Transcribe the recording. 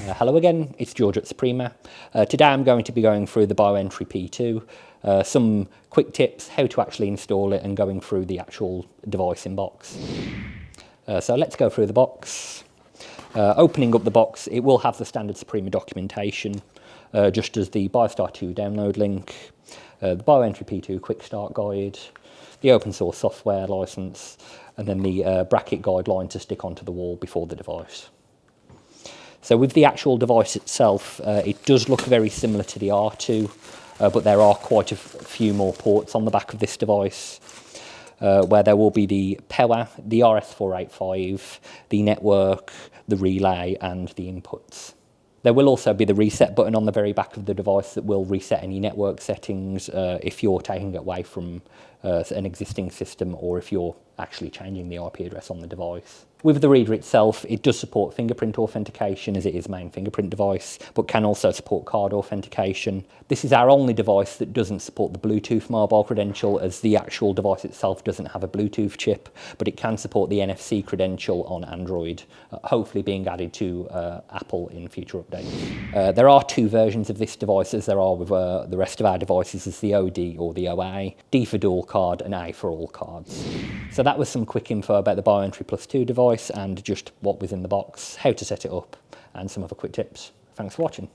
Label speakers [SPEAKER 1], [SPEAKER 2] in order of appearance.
[SPEAKER 1] Hello again, it's George at Suprema. Today I'm going to be going through the BioEntry P2, some quick tips how to actually install it and going through the actual device in box. So let's go through the box. Opening up the box, it will have the standard Suprema documentation, just as the BioStar 2 download link, the BioEntry P2 quick start guide, the open source software license, and then the bracket guideline to stick onto the wall before the device. So with the actual device itself, it does look very similar to the R2, but there are quite a few more ports on the back of this device, where there will be the power, the RS485, the network, the relay, and the inputs. There will also be the reset button on the very back of the device that will reset any network settings if you're taking it away from an existing system or if you're actually changing the IP address on the device. With the reader itself, it does support fingerprint authentication as it is main fingerprint device, but can also support card authentication. This is our only device that doesn't support the Bluetooth mobile credential, as the actual device itself doesn't have a Bluetooth chip, but it can support the NFC credential on Android, hopefully being added to Apple in future updates. There are two versions of this device, as there are with the rest of our devices, as the OD or the OA, D for dual card and A for all cards. So that was some quick info about the BioEntry Plus 2 device and just what was in the box, how to set it up, and some other quick tips. Thanks for watching.